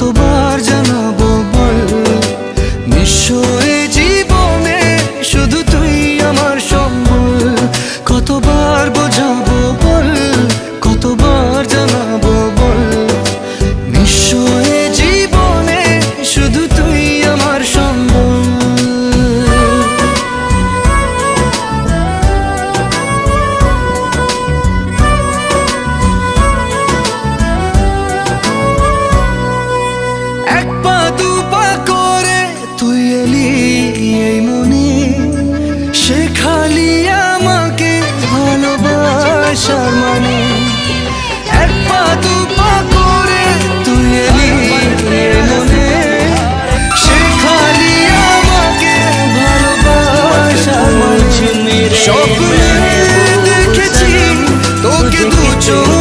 কতবার জানাবো বল, নিঃস্ব এ জীবনে শুধু তুই আমার সম্বল। কতবার বোঝাবো বল, কতবার জানাবো বল, নিঃস্ব এ জীবনে শুধু তুই আমার সম্বল। এক পা দু পা করে তুই এলি এই মনে, শেখালি আমাকে ভালোবাসার মানে। এক পা দু পা করে তুই এলি এই মনে, শেখালি আমাকে ভালোবাসার মানে। স্বপ্নে দেখেছি তোকে দু চোখ